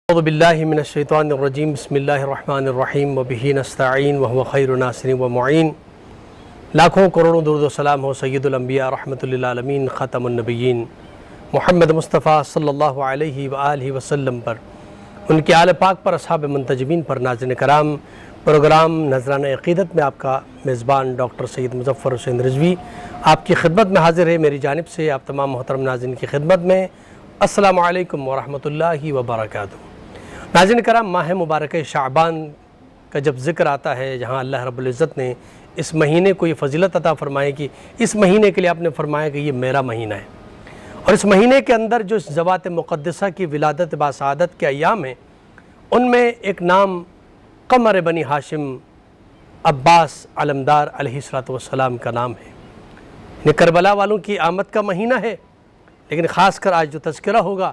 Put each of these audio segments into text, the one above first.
اعوذ باللہ من الشیطان الرجیم بسم اللہ الرحمن الرحیم وبہ نستعین وہو خیر ناصر و معین۔ لاکھوں کروڑوں درود و سلام ہو سید الانبیاء رحمۃ للعالمین خاتم النبیین محمد مصطفیٰ صلی اللہ علیہ وآلہ وسلم پر، ان کے آل پاک پر، اصحاب منتجبین پر۔ ناظرین کرام، پروگرام نذرانہ عقیدت میں آپ کا میزبان ڈاکٹر سید مظفر حسین رضوی آپ کی خدمت میں حاضر ہے۔ میری جانب سے آپ تمام محترم ناظرین کی خدمت میں السلام علیکم ورحمۃ اللہ وبرکاتہ۔ ناظرین کرام، ماہ مبارکہ شعبان کا جب ذکر آتا ہے، جہاں اللہ رب العزت نے اس مہینے کو یہ فضیلت عطا فرمائے کہ اس مہینے کے لیے آپ نے فرمایا کہ یہ میرا مہینہ ہے، اور اس مہینے کے اندر جو ذوات مقدسہ کی ولادت باسعادت کے ایام ہیں، ان میں ایک نام قمر بنی ہاشم عباس علمدار علیہ السلام کا نام ہے۔ یہ کربلا والوں کی آمد کا مہینہ ہے، لیکن خاص کر آج جو تذکرہ ہوگا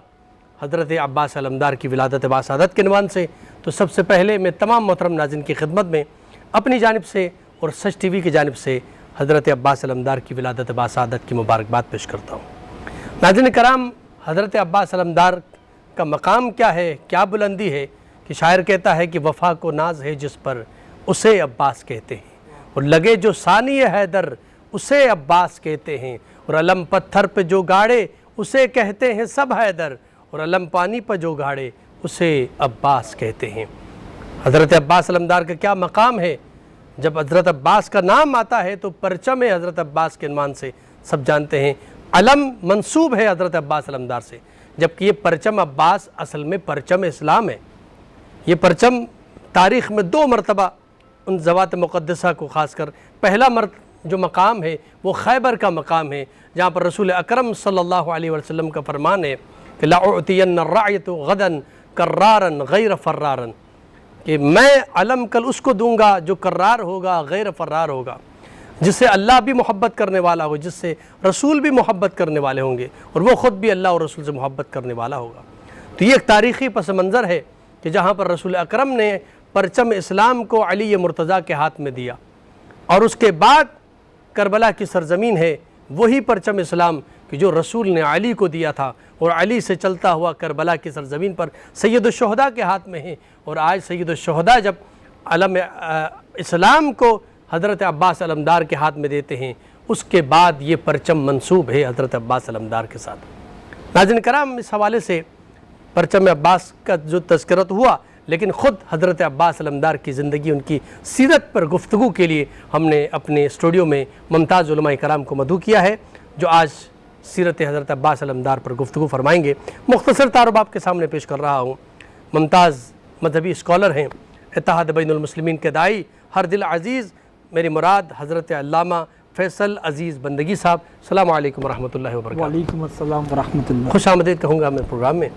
حضرت عباس علمدار کی ولادت باسعادت کے عنوان سے، تو سب سے پہلے میں تمام محترم ناظرین کی خدمت میں اپنی جانب سے اور سچ ٹی وی کی جانب سے حضرت عباس علمدار کی ولادت باسعادت کی مبارکباد پیش کرتا ہوں۔ ناظرین کرام، حضرت عباس علمدار کا مقام کیا ہے، کیا بلندی ہے کہ شاعر کہتا ہے کہ وفا کو ناز ہے جس پر اسے عباس کہتے ہیں، اور لگے جو ثانی حیدر اسے عباس کہتے ہیں، اور علم پتھر پہ جو گاڑے اسے کہتے ہیں سب حیدر، اور علم پانی پر جو گاڑے اسے عباس کہتے ہیں۔ حضرت عباس علمدار کا کیا مقام ہے؟ جب حضرت عباس کا نام آتا ہے تو پرچم حضرت عباس کے عنوان سے سب جانتے ہیں، علم منسوب ہے حضرت عباس علمدار سے، جبکہ یہ پرچم عباس اصل میں پرچم اسلام ہے۔ یہ پرچم تاریخ میں 2 مرتبہ ان ذوات مقدسہ کو، خاص کر پہلا جو مقام ہے وہ خیبر کا مقام ہے، جہاں پر رسول اکرم صلی اللہ علیہ وسلم کا فرمان ہے کہ لَأُعْتِيَنَّ الرَّعْيَةُ غَدًا كَرَّارًا غَيْرَ فَرَّارًا، کہ میں علم کل اس کو دوں گا جو کرار ہوگا، غیر فرار ہوگا، جس سے اللہ بھی محبت کرنے والا ہو، جس سے رسول بھی محبت کرنے والے ہوں گے، اور وہ خود بھی اللہ اور رسول سے محبت کرنے والا ہوگا۔ تو یہ ایک تاریخی پس منظر ہے کہ جہاں پر رسول اکرم نے پرچم اسلام کو علی مرتضیٰ کے ہاتھ میں دیا، اور اس کے بعد کربلا کی سرزمین ہے وہی پرچم اسلام کہ جو رسول نے علی کو دیا تھا، اور علی سے چلتا ہوا کربلا کی سرزمین پر سید الشہداء کے ہاتھ میں ہے، اور آج سید الشہداء جب علم اسلام کو حضرت عباس علمدار کے ہاتھ میں دیتے ہیں، اس کے بعد یہ پرچم منسوب ہے حضرت عباس علمدار کے ساتھ۔ ناظرین کرام، اس حوالے سے پرچم عباس کا جو تذکرت ہوا، لیکن خود حضرت عباس علمدار کی زندگی، ان کی سیرت پر گفتگو کے لیے ہم نے اپنے اسٹوڈیو میں ممتاز علماء کرام کو مدعو کیا ہے، جو آج سیرت حضرت عباس علمدار پر گفتگو فرمائیں گے۔ مختصر تعارف آپ کے سامنے پیش کر رہا ہوں۔ ممتاز مذہبی اسکالر ہیں، اتحاد بین المسلمین کے داعی، ہر دل عزیز، میری مراد حضرت علامہ فیصل عزیز بندگی صاحب۔ السلام علیکم ورحمۃ اللہ وبرکاتہ۔ وعلیکم السلام ورحمۃ اللہ۔ خوش آمدید کہوں گا میں پروگرام میں۔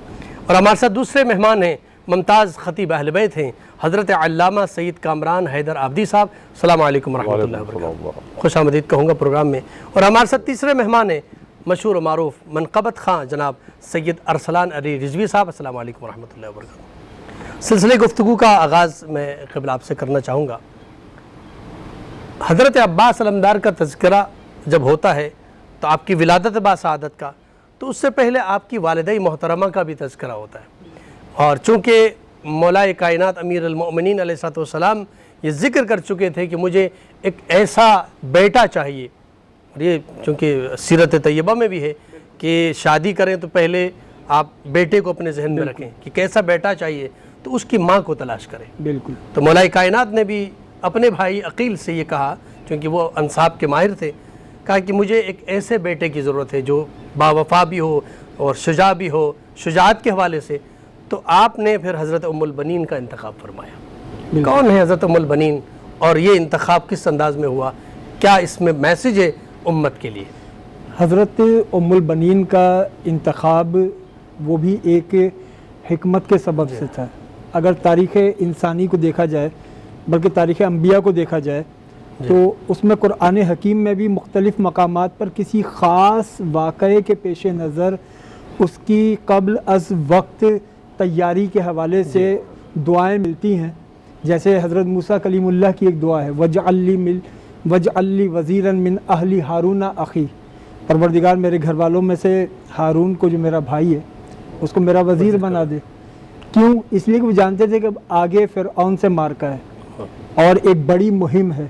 اور ہمارے ساتھ دوسرے مہمان ہیں، ممتاز خطیب اہل بیت ہیں، حضرت علامہ سید کامران حیدر عابدی صاحب۔ السلام علیکم ورحمۃ اللہ وبرکاتہ۔ خوش آمدید کہوں گا پروگرام میں۔ اور ہمارے ساتھ تیسرے مہمان ہیں، مشہور و معروف منقبت خاں جناب سید ارسلان علی رضوی صاحب۔ السلام علیکم ورحمۃ اللہ وبرکاتہ۔ سلسلے گفتگو کا آغاز میں قبل آپ سے کرنا چاہوں گا۔ حضرت عباس علمدار کا تذکرہ جب ہوتا ہے تو آپ کی ولادت باسعادت کا، تو اس سے پہلے آپ کی والدہ محترمہ کا بھی تذکرہ ہوتا ہے، اور چونکہ مولائے کائنات امیر المؤمنین علیہ السلام یہ ذکر کر چکے تھے کہ مجھے ایک ایسا بیٹا چاہیے، اور یہ چونکہ سیرت طیبہ میں بھی ہے کہ شادی کریں تو پہلے آپ بیٹے کو اپنے ذہن میں رکھیں کہ کیسا بیٹا چاہیے، تو اس کی ماں کو تلاش کریں۔ بالکل۔ تو مولائے کائنات نے بھی اپنے بھائی عقیل سے یہ کہا، چونکہ وہ انصاب کے ماہر تھے، کہا کہ مجھے ایک ایسے بیٹے کی ضرورت ہے جو باوفا بھی ہو اور شجاع بھی ہو، شجاعت کے حوالے سے۔ تو آپ نے پھر حضرت ام البنین کا انتخاب فرمایا۔ کون ہے حضرت ام البنین، اور یہ انتخاب کس انداز میں ہوا، کیا اس میں میسج ہے امت کے لیے؟ حضرت ام البنین کا انتخاب وہ بھی ایک حکمت کے سبب سے تھا۔ اگر تاریخ انسانی کو دیکھا جائے، بلکہ تاریخ انبیاء کو دیکھا جائے، تو اس میں قرآن حکیم میں بھی مختلف مقامات پر کسی خاص واقعے کے پیش نظر اس کی قبل از وقت تیاری کے حوالے سے دعائیں ملتی ہیں۔ جیسے حضرت موسیٰ کلیم اللہ کی ایک دعا ہے، وَاجْعَلْ لِي وَزِيرًا مِّنْ أَهْلِ هَارُونَ أَخِي، پروردگار میرے گھر والوں میں سے ہارون کو جو میرا بھائی ہے اس کو میرا وزیر بنا دے۔ کیوں؟ اس لیے کہ وہ جانتے تھے کہ اب آگے فرعون سے مارکا ہے اور ایک بڑی مہم ہے،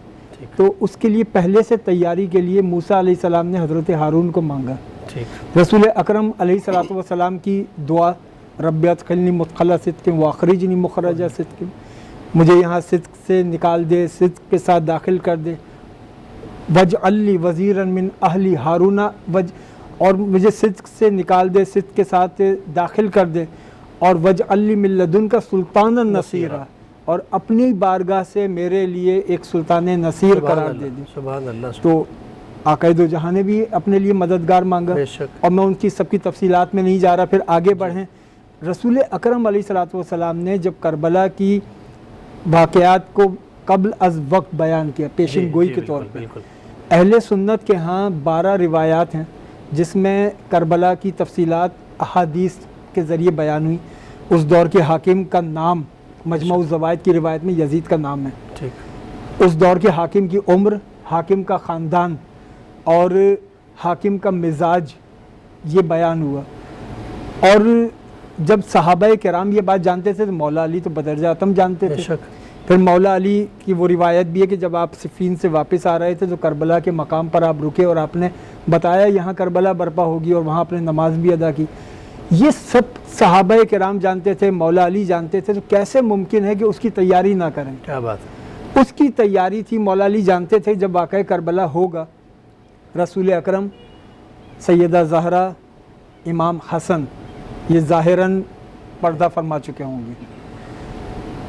تو اس کے لیے پہلے سے تیاری کے لیے موسیٰ علیہ السلام نے حضرت ہارون کو مانگا۔ رسول اکرم علیہ السلام کی دعا، رب ادخلنی مدخل صدق واخرجنی مخرج صدق، مجھے یہاں صدق سے نکال دے، صدق کے ساتھ داخل کر دے، وجعل لی وزیرا من اہلی ہارون، اور مجھے صدق سے نکال دے، صدق کے ساتھ داخل کر دے، اور وجعل لی من لدنک سلطانا نصیرا، اور اپنی بارگاہ سے میرے لیے ایک سلطان نصیر قرار دے دے۔ سبحان اللہ۔ تو آقا دو جہاں نے بھی اپنے لیے مددگار مانگا، اور میں ان کی سب کی تفصیلات میں نہیں جا رہا، پھر آگے بڑھیں۔ رسول اکرم علیہ السلام نے جب کربلا کی واقعات کو قبل از وقت بیان کیا، پیشن گوئی کے طور پر، اہل سنت کے ہاں 12 روایات ہیں جس میں کربلا کی تفصیلات احادیث کے ذریعے بیان ہوئی۔ اس دور کے حاکم کا نام مجموع الزوائد کی روایت میں یزید کا نام ہے۔ اس دور کے حاکم کی عمر، حاکم کا خاندان اور حاکم کا مزاج یہ بیان ہوا۔ اور جب صحابہ کرام یہ بات جانتے تھے تو مولا علی تو بدرجہ اتم جانتے تھے۔ پھر مولا علی کی وہ روایت بھی ہے کہ جب آپ صفین سے واپس آ رہے تھے تو کربلا کے مقام پر آپ رکے اور آپ نے بتایا یہاں کربلا برپا ہوگی، اور وہاں آپ نے نماز بھی ادا کی۔ یہ سب صحابہ کرام جانتے تھے، مولا علی جانتے تھے، تو کیسے ممکن ہے کہ اس کی تیاری نہ کریں؟ کیا بات ہے! اس کی تیاری تھی، مولا علی جانتے تھے جب واقعہ کربلا ہوگا رسول اکرم، سیدہ زہرا، امام حسن یہ ظاہراً پردہ فرما چکے ہوں گے،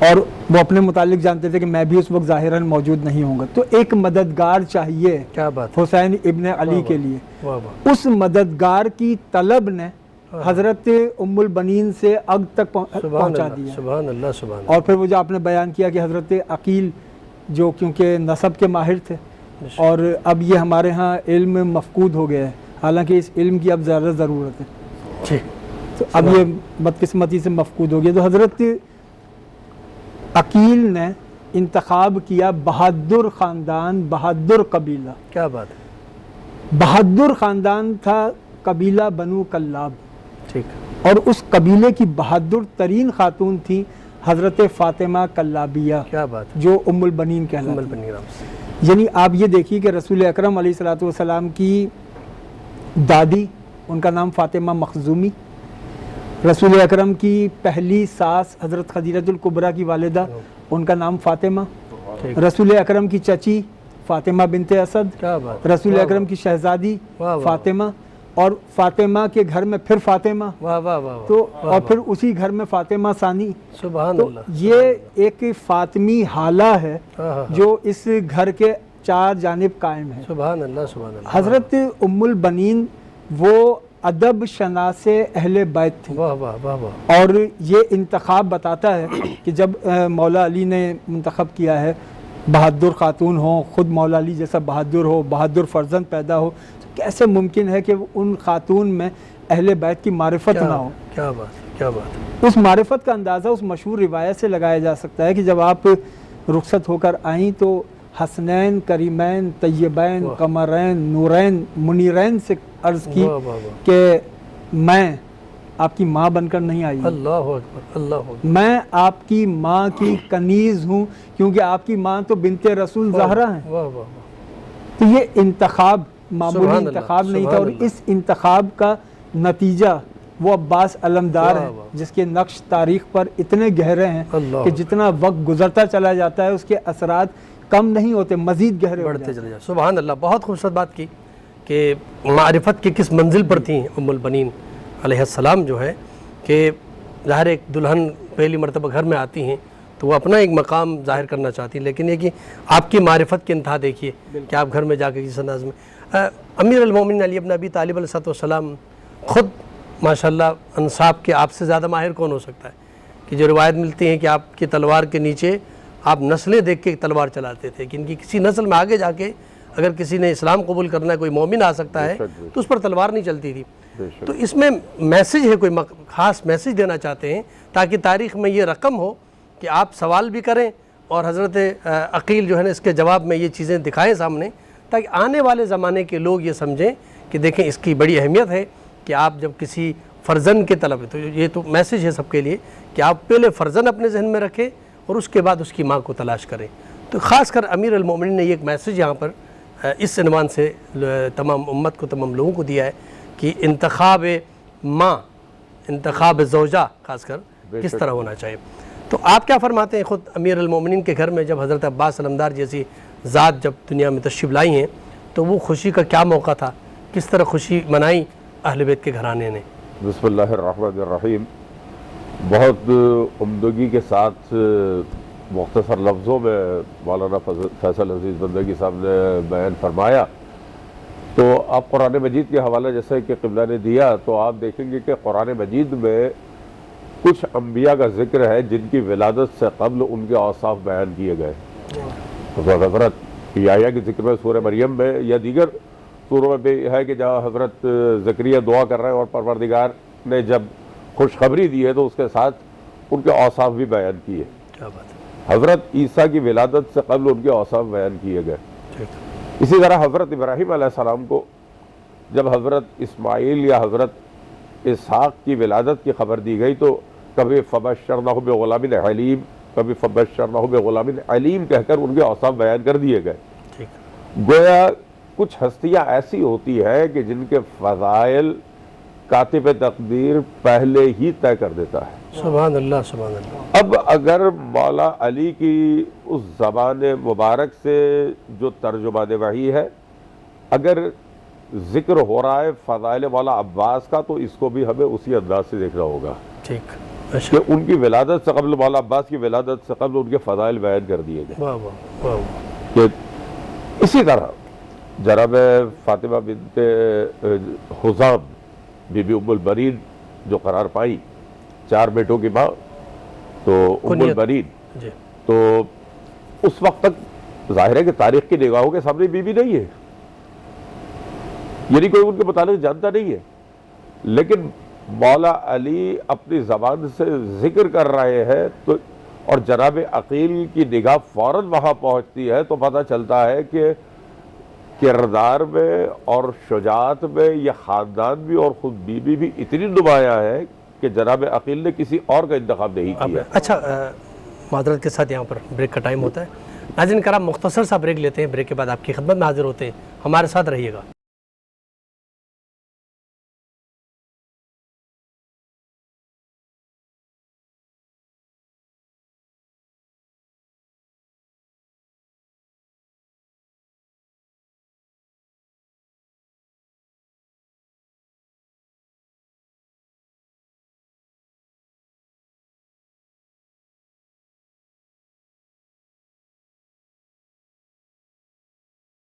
اور وہ اپنے متعلق جانتے تھے کہ میں بھی اس وقت ظاہراً موجود نہیں ہوں گا، تو ایک مددگار چاہیے حسین ابن علی کے لیے۔ اس مددگار کی طلب نے حضرت ام البنین سے اب تک پہنچا دیا۔ سبحان اللہ، سبحان اللہ۔ اور پھر وہ جو آپ نے بیان کیا کہ حضرت عقیل جو کیونکہ نسب کے ماہر تھے، اور اب یہ ہمارے ہاں علم مفقود ہو گیا ہے، حالانکہ اس علم کی اب زیادہ ضرورت ہے، تو اب یہ بدقسمتی سے مفقود ہو گیا۔ تو حضرت عقیل نے انتخاب کیا بہادر خاندان، بہادر قبیلہ۔ کیا بات ہے! بہادر خاندان تھا قبیلہ بنو کلاب، اور اس قبیلے کی بہادر ترین خاتون تھی حضرت فاطمہ کلابیہ، کیا بات، جو ام البنین کہلاتی ہیں۔ یعنی آپ یہ دیکھیے کہ رسول اکرم علیہ السلام کی دادی، ان کا نام فاطمہ مخزومی، رسول اکرم کی پہلی ساس حضرت خدیجہ الکبریٰ کی والدہ، ان کا نام فاطمہ، رسول اکرم کی چچی فاطمہ بنت اسد، رسول اکرم کی شہزادی فاطمہ، اور فاطمہ کے گھر میں پھر فاطمہ، تو اور پھر اسی گھر میں فاطمہ ثانی۔ سبحان تو اللہ، یہ ایک فاطمی حالہ ہے جو اس گھر کے 4 جانب قائم ہے۔ سبحان اللہ، سبحان اللہ۔ حضرت ام البنین وہ ادب شناس اہل بیت تھی، اور یہ انتخاب بتاتا ہے کہ جب مولا علی نے منتخب کیا ہے بہادر خاتون ہو، خود مولا علی جیسا بہادر ہو، بہادر فرزند پیدا ہو، تو کیسے ممکن ہے کہ ان خاتون میں اہل بیت کی معرفت نہ ہو؟ کیا بات، کیا بات! اس معرفت کا اندازہ اس مشہور روایت سے لگایا جا سکتا ہے کہ جب آپ رخصت ہو کر آئیں تو حسنین، کریمین، طیبین، قمرین، نورین، منیرین سے عرض کی کہ میں آپ کی ماں بن کر نہیں آئی، اللہ اکبر، اللہ اکبر، میں آپ کی ماں کی کنیز ہوں، کیونکہ آپ کی ماں تو بنت رسول زہرا ہیں۔ تو یہ انتخاب معمولی انتخاب نہیں تھا، اور اس انتخاب کا نتیجہ وہ عباس علمدار ہیں جس کے نقش تاریخ پر اتنے گہرے ہیں کہ جتنا وقت گزرتا چلا جاتا ہے اس کے اثرات کم نہیں ہوتے، مزید گہرے بڑھتے چلے جاتے۔ سبحان اللہ، بہت خوبصورت بات کی کہ معرفت کی کس منزل پر تھیں ام البنین علیہ السلام، جو ہے کہ ظاہر ایک دلہن پہلی مرتبہ گھر میں آتی ہیں تو وہ اپنا ایک مقام ظاہر کرنا چاہتی ہیں، لیکن یہ کہ آپ کی معرفت کی انتہا دیکھیے کہ آپ گھر میں جا کے کس انداز میں۔ امیر المومنین علی بن ابی طالب علیہ السلام خود ماشاءاللہ انصاف کے آپ سے زیادہ ماہر کون ہو سکتا ہے، کہ جو روایت ملتی ہیں کہ آپ کی تلوار کے نیچے آپ نسلیں دیکھ کے تلوار چلاتے تھے، کہ ان کی کسی نسل میں آگے جا کے اگر کسی نے اسلام قبول کرنا ہے، کوئی مومن آ سکتا ہے تو اس پر تلوار نہیں چلتی تھی۔ تو اس میں میسیج ہے، کوئی خاص میسیج دینا چاہتے ہیں تاکہ تاریخ میں یہ رقم ہو کہ آپ سوال بھی کریں اور حضرت عقیل جو ہے نا اس کے جواب میں یہ چیزیں دکھائیں سامنے، تاکہ آنے والے زمانے کے لوگ یہ سمجھیں کہ دیکھیں اس کی بڑی اہمیت ہے کہ آپ جب کسی فرزند کے طلب ہے تو یہ تو میسیج ہے سب کے لیے کہ آپ پہلے فرزند اپنے ذہن میں رکھیں اور اس کے بعد اس کی ماں کو تلاش کریں. تو خاص کر امیر المومنین نے یہ ایک میسیج یہاں پر اس عنوان سے تمام امت کو, تمام لوگوں کو دیا ہے کہ انتخاب ماں, انتخاب زوجہ خاص کر کس طرح ہونا چاہیے. تو آپ کیا فرماتے ہیں خود امیر المومنین کے گھر میں جب حضرت عباس علمدار جیسی ذات جب دنیا میں تشریف لائی ہیں تو وہ خوشی کا کیا موقع تھا, کس طرح خوشی منائی اہل بیت کے گھرانے نے؟ بسم اللہ الرحمن الرحیم. بہت عمدگی کے ساتھ مختصر لفظوں میں مولانا فیصل عزیز بندگی صاحب نے بیان فرمایا. تو آپ قرآن مجید کے حوالہ جیسے کہ قبلہ نے دیا تو آپ دیکھیں گے کہ قرآن مجید میں کچھ انبیاء کا ذکر ہے جن کی ولادت سے قبل ان کے اوصاف بیان کیے گئے. حضرت یحییٰ کے ذکر میں سورہ مریم میں یا دیگر سوروں میں بھی ہے کہ جہاں حضرت زکریا دعا کر رہے ہیں اور پروردگار نے جب خوشخبری دی ہے تو اس کے ساتھ ان کے اوصاف بھی بیان کیے. حضرت عیسیٰ کی ولادت سے قبل ان کے اوصاف بیان کیے گئے. اسی طرح حضرت ابراہیم علیہ السلام کو جب حضرت اسماعیل یا حضرت اسحاق کی ولادت کی خبر دی گئی تو کبھی فبشرناہ بغلام حلیم, کبھی فبشرناہ بغلام علیم کہہ کر ان کے اوصاف بیان کر دیے گئے. گویا کچھ ہستیاں ایسی ہوتی ہیں کہ جن کے فضائل کاتب تقدیر پہلے ہی طے کر دیتا ہے. سبحان اللہ سبحان اللہ. اب اگر مولا علی کی اس زبان مبارک سے جو ترجمہ وحی ہے اگر ذکر ہو رہا ہے فضائل مولا عباس کا تو اس کو بھی ہمیں اسی انداز سے دیکھنا ہوگا ٹھیک کہ ان کی ولادت سے قبل مولا عباس کی ولادت سے قبل ان کے فضائل بیان کر دیے گئے. کہ اسی طرح جناب فاطمہ بنت حزام بی بی ام البنین جو قرار پائی, 4 بیٹوں کی ماں تو ام البنین, تو اس وقت تک ظاہر ہے کہ تاریخ کی نگاہوں کے سامنے بی بی نہیں ہے, یعنی کوئی ان کے متعلق جانتا نہیں ہے, لیکن مولا علی اپنی زبان سے ذکر کر رہے ہیں تو اور جناب عقیل کی نگاہ فوراً وہاں پہنچتی ہے تو پتہ چلتا ہے کہ کردار میں اور شجاعت میں یہ خاندان بھی اور خود بی بی بھی اتنی نمایاں ہے کہ جناب عقیل نے کسی اور کا انتخاب نہیں کیا. اچھا معذرت کے ساتھ یہاں پر بریک کا ٹائم ہوتا ہے. ناظرین کرام مختصر سا بریک لیتے ہیں, بریک کے بعد آپ کی خدمت میں حاضر ہوتے ہیں, ہمارے ساتھ رہیے گا.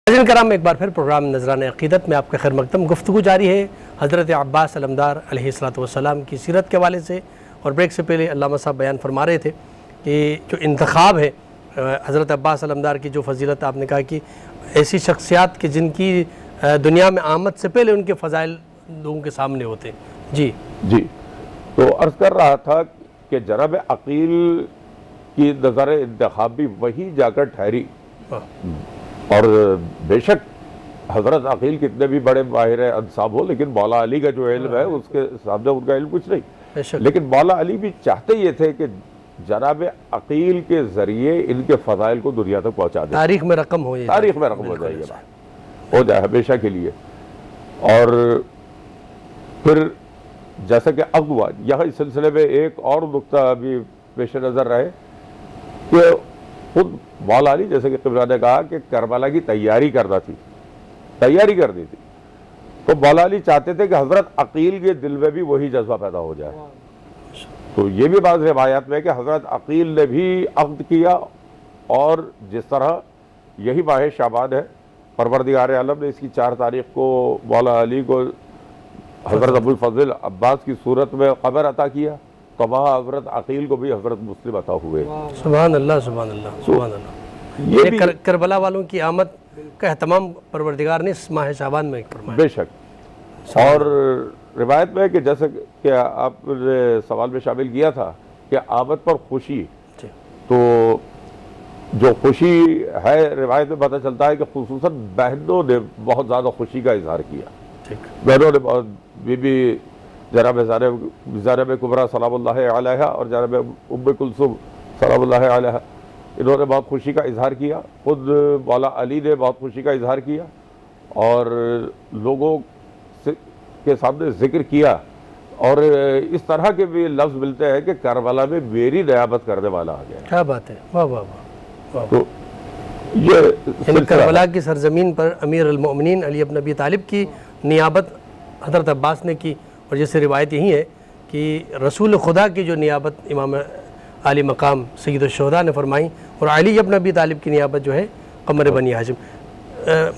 ناظرین کرام ایک بار پھر پروگرام نذران عقیدت میں آپ کا خیر مقدم. گفتگو جاری ہے حضرت عباس علمدار علیہ السلام کی سیرت کے حوالے سے, اور بریک سے پہلے علامہ صاحب بیان فرما رہے تھے کہ جو انتخاب ہے حضرت عباس علمدار کی جو فضیلت آپ نے کہا کہ ایسی شخصیات کہ جن کی دنیا میں آمد سے پہلے ان کے فضائل لوگوں کے سامنے ہوتے ہیں. جی تو عرض کر رہا تھا کہ جناب عقیل کی نظر انتخاب بھی وہی جا کر ٹھہری, اور بے شک حضرت عقیل کتنے بھی بڑے ماہر انصاب ہو لیکن مولا علی کا جو علم ہے اس کے سامنے ان کا علم کچھ نہیں. لیکن مولا علی بھی چاہتے یہ تھے کہ جناب عقیل کے ذریعے ان کے فضائل کو دنیا تک پہنچا دیں, تاریخ میں رقم ہو جائے یہ بات ہو جائے ہمیشہ کے لیے. اور پھر جیسا کہ اغوا یہاں اس سلسلے میں ایک اور نقطہ ابھی پیش نظر رہے کہ خود مولا علی جیسے کہ قبلہ نے کہا کہ کربلا کی تیاری کر دی تھی, تو مولا علی چاہتے تھے کہ حضرت عقیل کے دل میں بھی وہی جذبہ پیدا ہو جائے. تو یہ بھی بعض روایات میں ہے کہ حضرت عقیل نے بھی عقد کیا, اور جس طرح یہی ماہ شعبان ہے پروردگار عالم نے اس کی 4 تاریخ کو مولا علی کو حضرت ابو الفضل عباس کی صورت میں قبر عطا کیا, تو وہاں حضرت عقیل کو بھی حضرت مسلم عطا ہوئے. سبحان اللہ سبحان اللہ سبحان اللہ. یہ کربلا والوں کی آمد کا اہتمام پروردگار نے اس ماہ شعبان میں فرمایا. بے شک. اور روایت میں کہ جیسے کہ آپ نے سوال میں شامل کیا تھا کہ آمد پر خوشی, تو جو خوشی ہے روایت میں پتہ چلتا ہے کہ خصوصاً بہنوں نے بہت زیادہ خوشی کا اظہار کیا. بہنوں نے بہت بی بی جناب زینب کبریٰ سلام اللہ علیہ اور جناب ام کلثوم سلام اللہ علیہ، انہوں نے بہت خوشی کا اظہار کیا، خود مولا علی نے بہت خوشی کا اظہار کیا اور لوگوں کے سامنے ذکر کیا، اور اس طرح کے بھی لفظ ملتے ہیں کہ کربلا میں میری نیابت کرنے والا آ گیا۔ کیا بات ہے، واہ واہ واہ۔ تو یہ یعنی کربلا کی سرزمین پر امیر المؤمنین علی بن ابی طالب کی نیابت حضرت عباس نے کی، اور جیسے روایت یہی ہے کہ رسول خدا کی جو نیابت امام عالی مقام سید الشہداء نے فرمائی، اور علی بن ابی طالب کی نیابت جو ہے قمر بنی ہاشم۔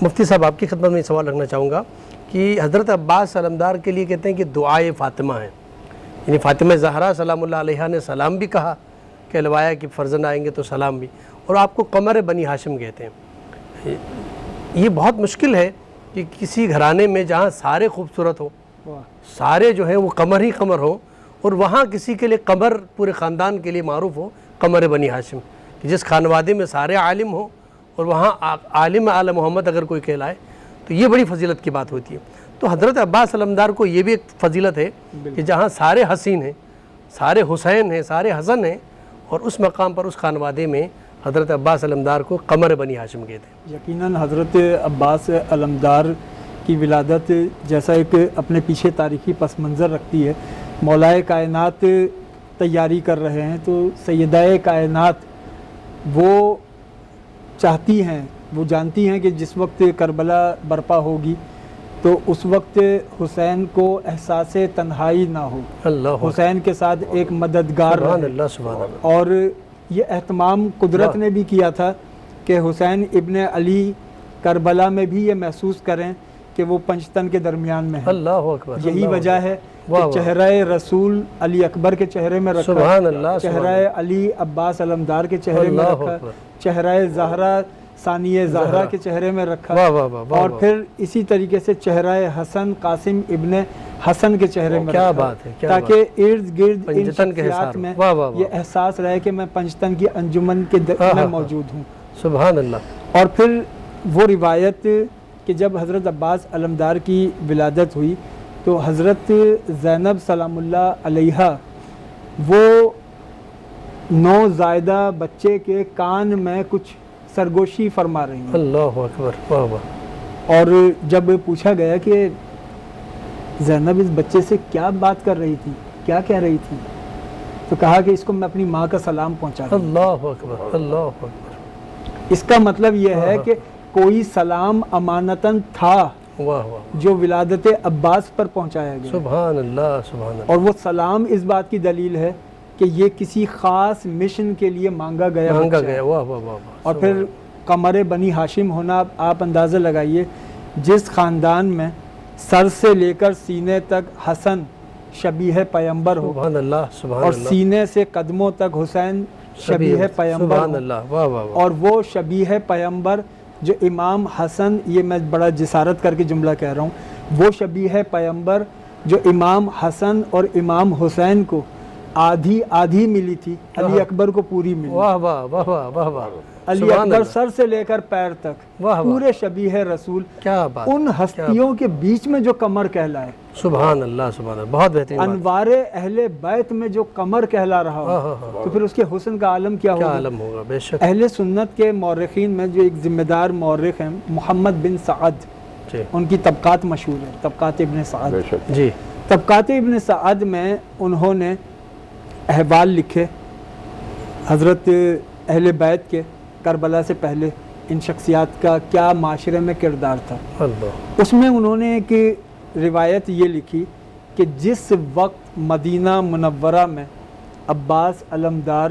مفتی صاحب آپ کی خدمت میں سوال رکھنا چاہوں گا کہ حضرت عباس علمدار کے لیے کہتے ہیں کہ دعائے فاطمہ ہیں، یعنی فاطمہ زہرا سلام اللہ علیہا نے سلام بھی کہا، کہلوایا کہ فرزند آئیں گے تو سلام بھی، اور آپ کو قمر بنی ہاشم کہتے ہیں۔ یہ بہت مشکل ہے کہ کسی گھرانے میں جہاں سارے خوبصورت ہوں، سارے جو ہیں وہ قمر ہی قمر ہوں، اور وہاں کسی کے لیے قمر پورے خاندان کے لیے معروف ہو قمر بنی ہاشم، کہ جس خانوادے میں سارے عالم ہوں اور وہاں عالم آل محمد اگر کوئی کہلائے تو یہ بڑی فضیلت کی بات ہوتی ہے۔ تو حضرت عباس علمدار کو یہ بھی ایک فضیلت ہے کہ جہاں سارے حسین ہیں، سارے حسین ہیں، سارے حسن ہیں، اور اس مقام پر اس خانوادے میں حضرت عباس علمدار کو قمر بنی ہاشم کہتے ہیں۔ یقیناً حضرت عباس علمدار کی ولادت جیسا ایک اپنے پیچھے تاریخی پس منظر رکھتی ہے، مولائے کائنات تیاری کر رہے ہیں تو سیدہ کائنات وہ چاہتی ہیں، وہ جانتی ہیں کہ جس وقت کربلا برپا ہوگی تو اس وقت حسین کو احساس تنہائی نہ ہو، اللہ حسین کے ساتھ ایک مددگار سبحان رہے۔ اللہ سبحان اللہ۔ اور یہ اہتمام قدرت نے بھی کیا تھا کہ حسین ابن علی کربلا میں بھی یہ محسوس کریں کہ وہ پنجتن کے درمیان میں ہیں۔ اللہ اکبر۔ یہی اللہ وجہ ہے واہ کہ واہ۔ چہرہ رسول علی اکبر کے چہرے میں رکھا، سبحان اللہ سبحان چہرہ علی عباس علمدار کے چہرے میں اللہ رکھا، اکبر۔ چہرہ زہرا ثانیہ زہرا کے چہرے میں رکھا، واہ واہ واہ واہ اور واہ۔ پھر اسی طریقے سے چہرہ حسن قاسم ابن حسن کے چہرے میں کیا رکھا، بات ہے، کیا بات تاکہ ارد گرد ان پنجتن کے شخصیات حصار میں واہ واہ واہ۔ یہ احساس رہے کہ میں پنجتن کی انجمن کے میں موجود ہوں۔ سبحان اللہ۔ اور پھر وہ روایت کہ جب حضرت عباس علمدار کی ولادت ہوئی تو حضرت زینب سلام اللہ علیہا وہ نوزائیدہ بچے کے کان میں کچھ سرگوشی فرما رہی ہیں، اللہ اکبر، واہ واہ۔ اور جب پوچھا گیا کہ زینب اس بچے سے کیا بات کر رہی تھی، کیا کہہ رہی تھی، تو کہا کہ اس کو میں اپنی ماں کا سلام پہنچا رہی ہوں۔ اللہ اکبر، اللہ اکبر۔ اس کا مطلب یہ ہے کہ کوئی سلام امانتاً تھا واہ واہ، جو ولادت عباس پر پہنچایا گیا، سبحان اللہ سبحان اللہ۔ اور وہ سلام اس بات کی دلیل ہے کہ یہ کسی خاص مشن کے لیے مانگا گیا مانگا بچہ ہے۔ گیا، واہ واہ واہ واہ۔ اور پھر قمر بنی ہاشم ہونا، آپ اندازہ لگائیے جس خاندان میں سر سے لے کر سینے تک حسن شبیہ پیمبر ہو، سبحان اللہ سبحان اور اللہ۔ سینے سے قدموں تک حسین شبیہ پیمبر سبحان ہو، اللہ، واہ واہ واہ۔ اور وہ شبیہ پیمبر جو امام حسن، یہ میں بڑا جسارت کر کے جملہ کہہ رہا ہوں، وہ شبیہ پیمبر جو امام حسن اور امام حسین کو آدھی آدھی ملی تھی، علی اکبر کو پوری ملی۔ واہ واہ واہ واہ واہ واہ۔ علی سبحان اکبر اللہ۔ سر سے لے کر پیر تک واہ واہ۔ پورے شبیہ رسول، کیا بات، ان ہستیوں کے بیچ میں جو قمر کہلائے، سبحان اللہ سبحان اللہ، بہت بہترین بات۔ انوار اہل بیت میں جو قمر کہلا رہا ہاں ہو، ہاں ہاں، تو پھر اس کے حسن کا عالم کیا کیا ہوگا۔ عالم ہوگا، بے شک۔ اہل سنت کے مورخین میں جو ایک ذمہ دار مورخ ہیں محمد بن سعد، جی ان کی طبقات مشہور ہیں، طبقات ابن سعد۔ بے شک۔ جی طبقات ابن سعد میں انہوں نے احوال لکھے حضرت اہل بیت کے، کربلا سے پہلے ان شخصیات کا کیا معاشرے میں کردار تھا۔ اللہ، اس میں انہوں نے ایک روایت یہ لکھی کہ جس وقت مدینہ منورہ میں عباس علمدار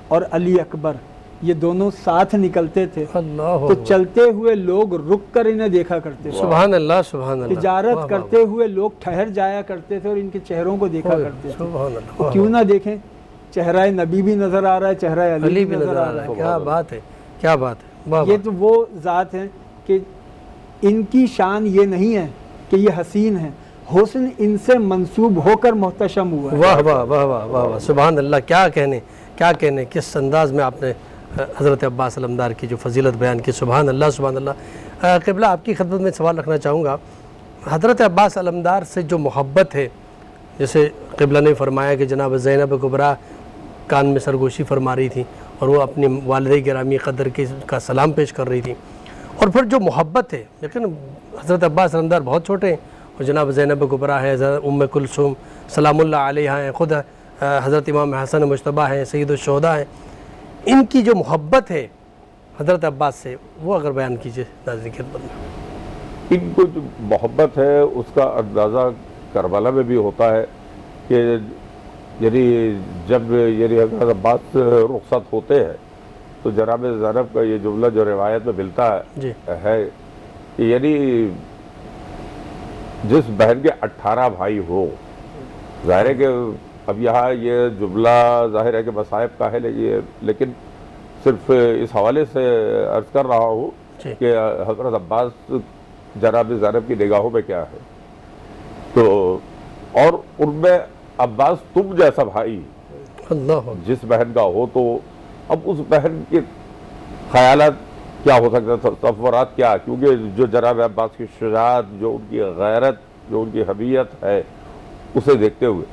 اور علی اکبر یہ دونوں ساتھ نکلتے تھے اللہ تو چلتے ہوئے لوگ رک کر انہیں دیکھا کرتے تھے، سبحان اللہ سبحان اللہ۔ تجارت واہ کرتے ہوئے لوگ ٹھہر جایا کرتے تھے اور ان کے چہروں کو دیکھا واہ، کرتے تھے۔ سبحان اللہ، وہ کیوں نہ دیکھیں، چہرہ نبی بھی نظر آ رہا ہے، چہرہ علی علی بھی نظر آ رہا ہے، کیا بات ہے، کیا بات ہے، واہ یہ واہ۔ تو وہ ذات ہیں کہ ان کی شان یہ نہیں ہے کہ یہ حسین ہیں، حسن ان سے منسوب ہو کر محتشم ہوا ہے۔ واہ واہ واہ واہ واہ واہ، سبحان اللہ، کیا کہنے، کیا کہنے، کس انداز میں آپ نے حضرت عباس علمدار کی جو فضیلت بیان کی، سبحان اللہ سبحان اللہ۔ قبلہ آپ کی خدمت میں سوال رکھنا چاہوں گا، حضرت عباس علمدار سے جو محبت ہے، جیسے قبلہ نے فرمایا کہ جناب زینب کبریٰ کان میں سرگوشی فرما رہی تھی اور وہ اپنی والدہ گرامی قدر کا سلام پیش کر رہی تھی، اور پھر جو محبت ہے، لیکن حضرت عباس علمدار بہت چھوٹے ہیں اور جناب زینب کبریٰ ہے، حضرت ام کلثوم سلام اللہ علیہ ہیں، خود حضرت امام حسن مجتبیٰ ہیں، سید الشہداء ہیں، ان کی جو محبت ہے حضرت عباس سے، وہ اگر بیان کیجئے ناظرین کی خدمت میں۔ ان کو جو محبت ہے اس کا اندازہ کربلا میں بھی ہوتا ہے کہ یعنی جب یعنی حضرت عباس رخصت ہوتے ہیں تو جناب زینب کا یہ جملہ جو روایت میں ملتا جی ہے کہ یعنی جس بہن کے 18 بھائی ہو، ظاہر ہے کہ اب یہاں یہ جملہ ظاہر ہے کہ مصائب کا ہے، لیکن صرف اس حوالے سے عرض کر رہا ہوں جی کہ حضرت عباس جناب زینب کی نگاہوں میں کیا ہے، تو اور ان میں عباس تم جیسا بھائی اللہ جس بہن کا ہو، تو اب اس بہن کے خیالات کیا ہو سکتا ہے، تصورات کیا، کیونکہ جو جناب عباس کی شجاعت، جو ان کی غیرت، جو ان کی حمیت ہے، اسے دیکھتے ہوئے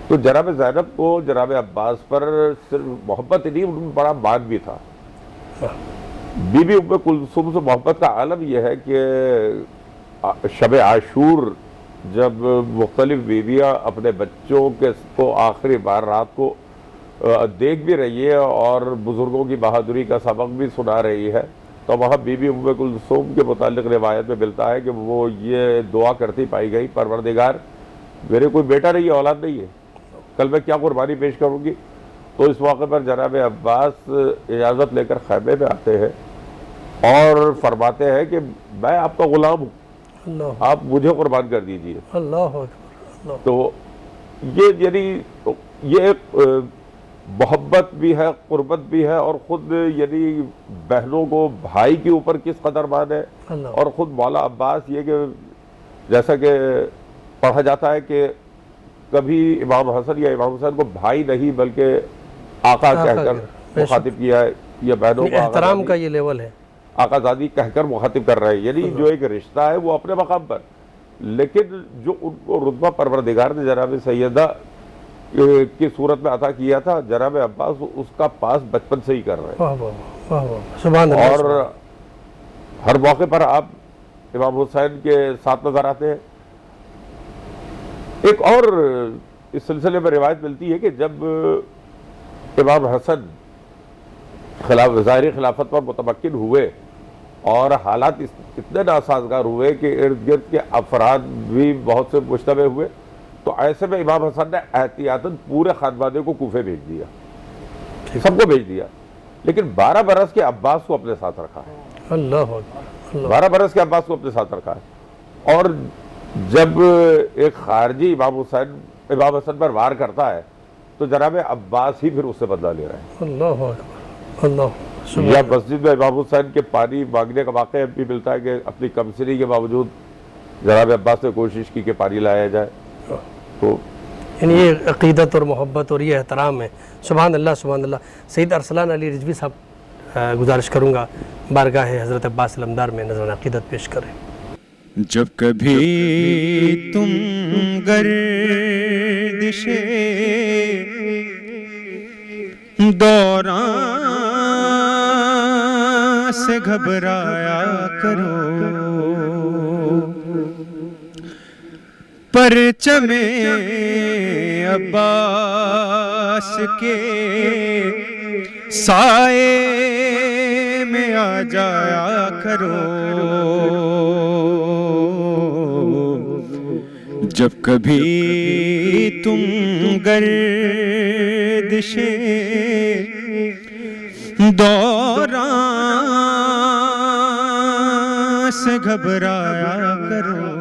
تو جناب زینب کو جناب عباس پر صرف محبت ہی نہیں، ان میں بڑا مان بھی تھا۔ بی بی ام کلثوم سے محبت کا عالم یہ ہے کہ شب عاشور جب مختلف بیویاں اپنے بچوں کو آخری بار رات کو دیکھ بھی رہی ہے اور بزرگوں کی بہادری کا سبق بھی سنا رہی ہے، تو وہاں بی بی ام کلثوم کے متعلق روایت میں ملتا ہے کہ وہ یہ دعا کرتی پائی گئی، پروردگار میرے کوئی بیٹا نہیں ہے، اولاد نہیں ہے، کل میں کیا قربانی پیش کروں گی؟ تو اس موقع پر جناب عباس اجازت لے کر خیمے میں آتے ہیں اور فرماتے ہیں کہ میں آپ کا غلام ہوں، اللہ آپ مجھے قربان کر دیجئے۔ اللہ اکبر اللہ۔ تو یہ یعنی یہ ایک محبت بھی ہے، قربت بھی ہے، اور خود یعنی بہنوں کو بھائی کے اوپر کس قدر مان ہے، اللہ اور خود مولا عباس یہ کہ جیسا کہ پڑھا جاتا ہے کہ کبھی امام حسن یا امام حسین کو بھائی نہیں بلکہ آقا کہہ کر مخاطب کیا ہے، یا بہنوں کو احترام کا یہ لیول ہے، آقا زادی کہہ کر مخاطب کر رہے ہیں، یعنی جو ایک رشتہ ہے وہ اپنے مقام پر، لیکن جو ان کو رتبہ پروردگار نے جناب سیدہ کی صورت میں عطا کیا تھا، جناب عباس اس کا پاس بچپن سے ہی کر رہے ہیں، واہ واہ واہ واہ سبحان اللہ۔ اور ہر موقع پر آپ امام حسین کے ساتھ نظر آتے ہیں۔ ایک اور اس سلسلے میں روایت ملتی ہے کہ جب امام حسن ظاہری خلافت پر متمکن ہوئے اور حالات اتنے ناسازگار ہوئے کہ ارد گرد کے افراد بھی بہت سے مشتبہ ہوئے، تو ایسے میں امام حسن نے احتیاطاً پورے خاندان کو کوفے بھیج دیا، سب کو بھیج دیا، لیکن 12 برس کے عباس کو اپنے ساتھ رکھا ہے، اللہ اکبر 12 برس کے عباس کو اپنے ساتھ رکھا ہے۔ اور جب ایک خارجی امام حسن پر وار کرتا ہے تو جناب عباس ہی پھر اس سے بدلہ لے رہے ہیں۔ اللہ اکبر اللہ یا مسجد میں امام حسین کے پانی مانگنے کا واقعہ بھی ملتا ہے کہ اپنی کمسنی کے باوجود جناب عباس نے کوشش کی کہ پانی لایا جائے، تو یعنی یہ عقیدت اور محبت اور یہ احترام ہے۔ سبحان اللہ سبحان اللہ۔ سید ارسلان علی رضوی صاحب گزارش کروں گا بارگاہ حضرت عباس علمدار میں نظرانہ عقیدت پیش کریں۔ جب کبھی تم گردش دوران سے گھبرایا کرو، پرچم عباس کے سائے میں آ جایا کرو، جب کبھی تم گردش دوران سے گھبرایا کرو،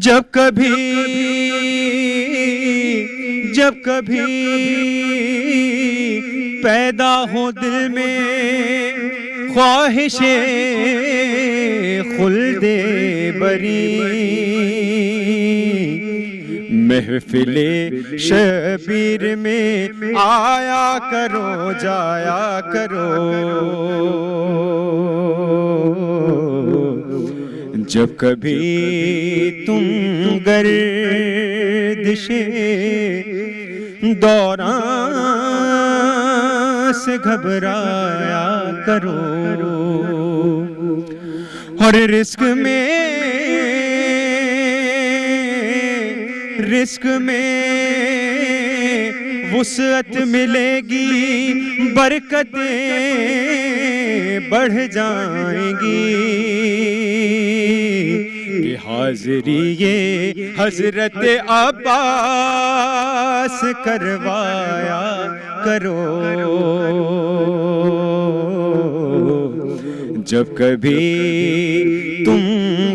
جب کبھی پیدا ہو دل میں خواہش خلد بری، محفل شبیر میں آیا کرو جایا کرو، جب کبھی تم گردش دوران سے گھبرایا کرو، اور رزق میں وسعت ملے گی، برکتیں بڑھ جائیں گی، کہ حاضری یہ حضرت عباس کروایا کرو، جب کبھی تم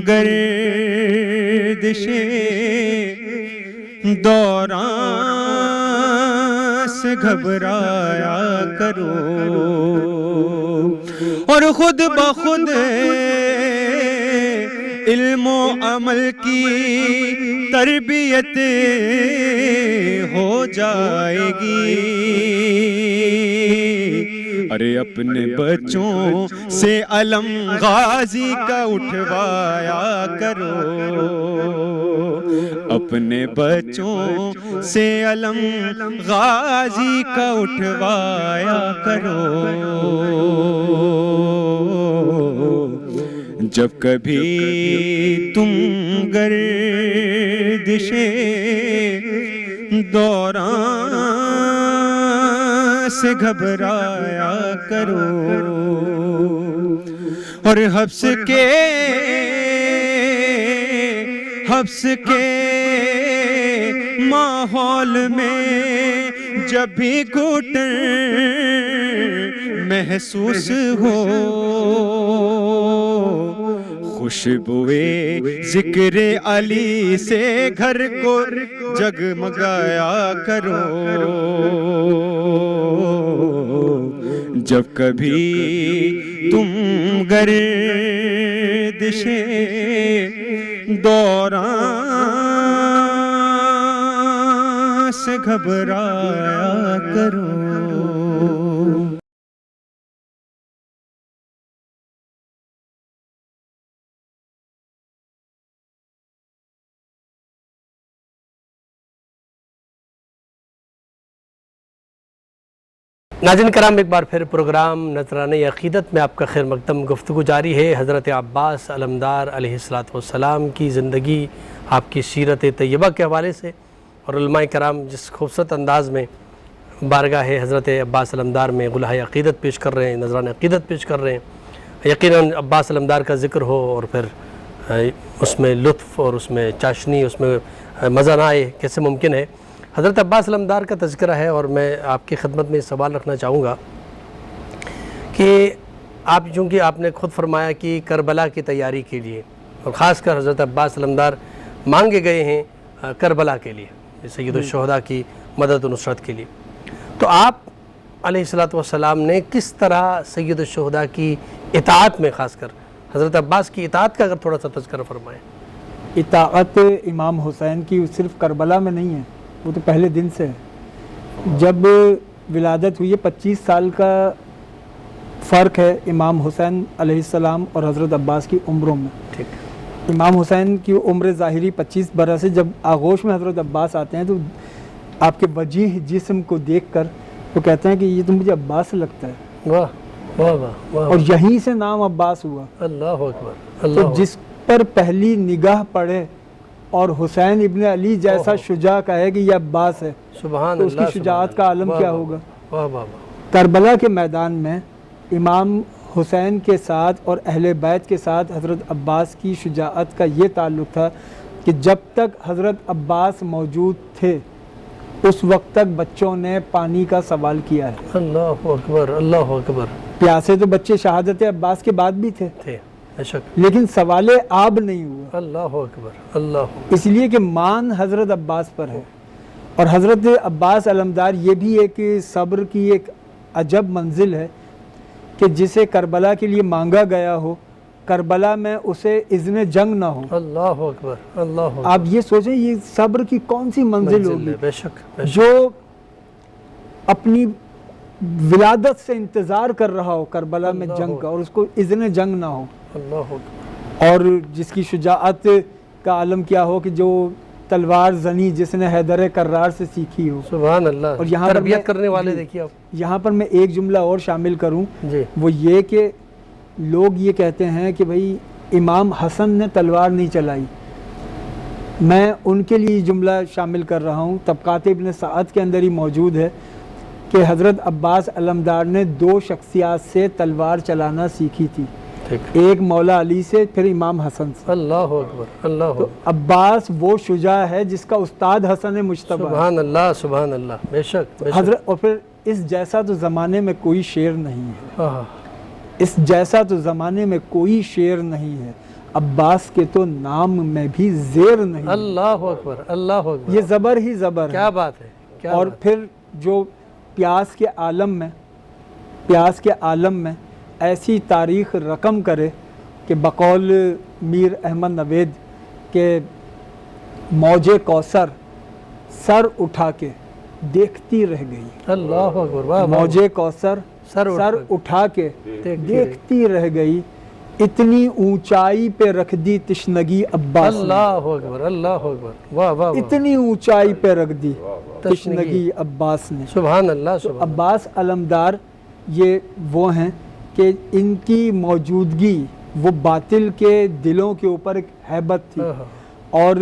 گردش دوران سے گھبرایا کرو، اور خود بخود علم و عمل کی تربیت ہو جائے گی، ارے اپنے بچوں سے علم غازی کا اٹھوایا کرو، اپنے بچوں سے علم غازی کا اٹھوایا کرو، جب کبھی تم گردش دوران سے گھبرایا کرو، اور حبس کے ماحول میں جب بھی گھٹن محسوس ہو، خوشبوئے ذکر علی سے گھر کو جگمگایا کرو، جب کبھی تم گردش دوران سے گھبرایا کرو۔ ناظرین کرام، ایک بار پھر پروگرام نذرانہ عقیدت میں آپ کا خیر مقدم گفتگو جاری ہے۔ حضرت عباس علمدار علیہ السلام کی زندگی، آپ کی سیرت طیبہ کے حوالے سے، اور علماء کرام جس خوبصورت انداز میں بارگاہ حضرت عباس علمدار میں غلۂ عقیدت پیش کر رہے ہیں، نذرانہ عقیدت پیش کر رہے ہیں۔ یقیناً عباس علمدار کا ذکر ہو اور پھر اس میں لطف اور اس میں چاشنی، اس میں مزہ نہ آئے، کیسے ممکن ہے؟ حضرت عباس علمدار کا تذکرہ ہے، اور میں آپ کی خدمت میں سوال رکھنا چاہوں گا کہ چونکہ آپ نے خود فرمایا کہ کربلا کی تیاری کے لیے، اور خاص کر حضرت عباس علمدار مانگے گئے ہیں کربلا کے لیے، سید الشہداء کی مدد و نصرت کے لیے، تو آپ علیہ السلام نے کس طرح سید الشہداء کی اطاعت میں، خاص کر حضرت عباس کی اطاعت کا اگر تھوڑا سا تذکرہ فرمائیں؟ اطاعت امام حسین کی صرف کربلا میں نہیں ہے، وہ تو پہلے دن سے ہے۔ جب ولادت ہوئی ہے 25 سال کا فرق ہے امام حسین علیہ السلام اور حضرت عباس کی عمروں میں۔ ٹھیک۔ امام حسین کی عمر ظاہری 25 برس ہے، جب آغوش میں حضرت عباس آتے ہیں تو آپ کے وجیح جسم کو دیکھ کر وہ کہتے ہیں کہ یہ تو مجھے عباس لگتا ہے، واہ واہ واہ واہ، اور یہیں سے نام عباس ہوا۔ اللہ اکبر، تو اللہ جس پر پہلی نگاہ پڑے اور حسین ابن علی جیسا شجاع کہے کہ یہ عباس ہے، سبحان تو اس کی اللہ، شجاعت کا عالم کیا ہوگا۔ واہ واہ واہ۔ کربلا کے میدان میں امام حسین کے ساتھ اور اہل بیت کے ساتھ حضرت عباس کی شجاعت کا یہ تعلق تھا کہ جب تک حضرت عباس موجود تھے اس وقت تک بچوں نے پانی کا سوال کیا ہے۔ اللہ اکبر، اللہ اکبر۔ پیاسے تو بچے شہادت عباس کے بعد بھی تھے، بے شک، لیکن سوال آب نہیں ہوا، اللہ اکبر، اللہ اکبر۔ اس لیے کہ مان حضرت عباس پر ہے۔ اور حضرت عباس علمدار یہ بھی ایک صبر کی ایک عجب منزل ہے کہ جسے کربلا کے لیے مانگا گیا ہو، کربلا میں اسے اذن جنگ نہ ہو۔ اللہ اکبر، اللہ اکبر۔ آپ یہ سوچیں یہ صبر کی کون سی منزل ہوگی، بے شک، بے شک۔ جو اپنی ولادت سے انتظار کر رہا ہو کربلا میں جنگ کا، اور اس کو اذن جنگ نہ ہو۔ اللہ اکبر۔ اور جس کی شجاعت کا عالم کیا ہو کہ جو تلوار زنی جس نے حیدر کرار سے سیکھی ہو. سبحان اللہ. اور یہاں پر تربیت کرنے والے دیکھیے آپ. یہاں پر میں ایک جملہ اور شامل کروں, جی وہ یہ کہ لوگ یہ کہتے ہیں کہ بھئی امام حسن نے تلوار نہیں چلائی. میں ان کے لیے جملہ شامل کر رہا ہوں, طبقات ابن سعد کے اندر ہی موجود ہے کہ حضرت عباس علمدار نے 2 شخصیات سے تلوار چلانا سیکھی تھی, ایک مولا علی سے, پھر امام حسن سے. اللہ اکبر. اللہ تو عباس وہ شجاع ہے جس کا استاد حسن مجتبی. سبحان اللہ. سبحان اللہ. بے شک حضرت, اور پھر اس جیسا تو زمانے میں کوئی شعر نہیں ہے, آہا. اس جیسا تو زمانے میں کوئی شعر نہیں ہے, عباس کے تو نام میں بھی زیر نہیں. اللہ اکبر. اللہ اکبر. یہ زبر ہی زبر کیا ہے. بات ہے. کیا اور بات. پھر جو پیاس کے عالم میں ایسی تاریخ رقم کرے کہ بقول میر احمد نوید کہ موج کوثر سر اٹھا کے دیکھتی رہ گئی. اللہ اکبر. واہ واہ. موج کوثر سر اٹھا کے دیکھتی رہ گئی, اتنی اونچائی پہ رکھ دی تشنگی عباس نے. اللہ اکبر. اللہ اکبر. واہ واہ واہ. اتنی اونچائی پہ رکھ دی تشنگی عباس نے. سبحان اللہ. سبحان اللہ. عباس علمدار یہ وہ ہیں کہ ان کی موجودگی وہ باطل کے دلوں کے اوپر ایک ہیبت تھی, اور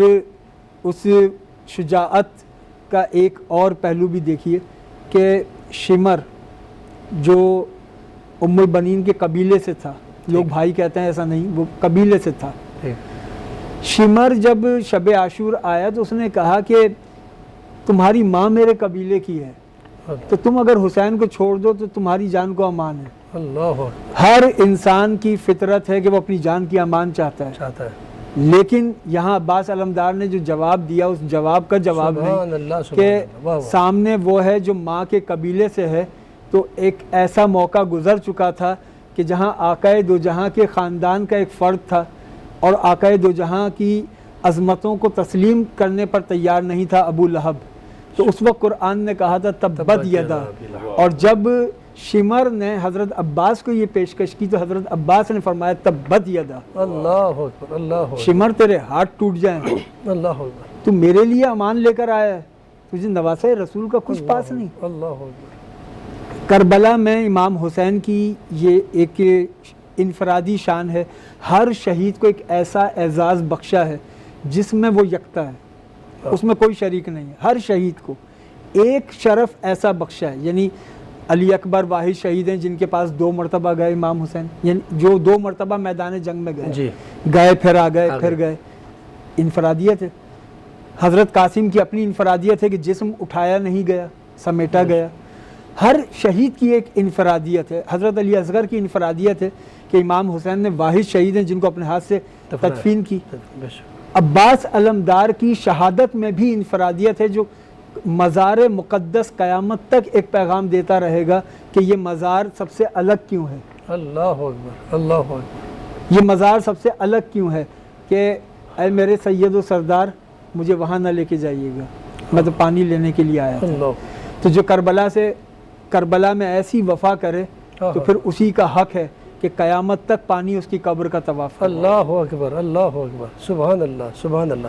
اس شجاعت کا ایک اور پہلو بھی دیکھیے کہ شمر جو ام البنین کے قبیلے سے تھا, لوگ بھائی کہتے ہیں, ایسا نہیں, وہ قبیلے سے تھا. شمر جب شب عاشور آیا تو اس نے کہا کہ تمہاری ماں میرے قبیلے کی ہے, تو تم اگر حسین کو چھوڑ دو تو تمہاری جان کو امان ہے. اللہ. ہر انسان کی فطرت ہے کہ وہ اپنی جان کی امان چاہتا ہے, لیکن یہاں عباس علمدار نے جو جواب دیا اس جواب کا جواب نہیں کہ سامنے وہ ہے جو ماں کے قبیلے سے ہے. تو ایک ایسا موقع گزر چکا تھا کہ جہاں آقائے دو جہاں کے خاندان کا ایک فرد تھا اور آقائے دو جہاں کی عظمتوں کو تسلیم کرنے پر تیار نہیں تھا ابو لہب. تو اس وقت قرآن نے کہا تھا تبت یدا, اور جب شمر نے حضرت عباس کو یہ پیشکش کی تو حضرت عباس نے فرمایا تبت یدا. اللہ اکبر. اللہ. شمر تیرے ہاتھ ٹوٹ جائیں, اللہ اکبر. تو میرے لیے امان لے کر آیا ہے, تجھے نواسہ رسول کا کچھ پاس نہیں. اللہ اکبر. کربلا میں امام حسین کی یہ ایک انفرادی شان ہے, ہر شہید کو ایک ایسا اعزاز بخشا ہے جس میں وہ یکتا ہے, اس میں کوئی شریک نہیں ہے. ہر شہید کو ایک شرف ایسا بخشا ہے, یعنی علی اکبر واحد شہید ہیں جن کے پاس 2 مرتبہ گئے امام حسین, یعنی جو 2 مرتبہ میدان جنگ میں گئے پھر آ گئے پھر گئے. انفرادیت ہے. حضرت قاسم کی اپنی انفرادیت ہے کہ جسم اٹھایا نہیں گیا, سمیٹا گیا. ہر شہید کی ایک انفرادیت ہے. حضرت علی اصغر کی انفرادیت ہے کہ امام حسین نے واحد شہید ہیں جن کو اپنے ہاتھ سے تدفین کی. عباس علمدار کی شہادت میں بھی انفرادیت ہے جو مزار مقدس قیامت تک ایک پیغام دیتا رہے گا کہ یہ مزار سب سے الگ کیوں ہے. اللہ اکبر. اللہ اکبر. یہ مزار سب سے الگ کیوں ہے کہ اے میرے سید و سردار مجھے وہاں نہ لے کے جائیے گا, میں تو پانی لینے کے لیے آیا تھا. تو جو کربلا میں ایسی وفا کرے تو پھر اسی کا حق ہے کہ قیامت تک پانی اس کی قبر کا طواف. اللہ اکبر. اللہ اکبر. سبحان اللہ. سبحان اللہ.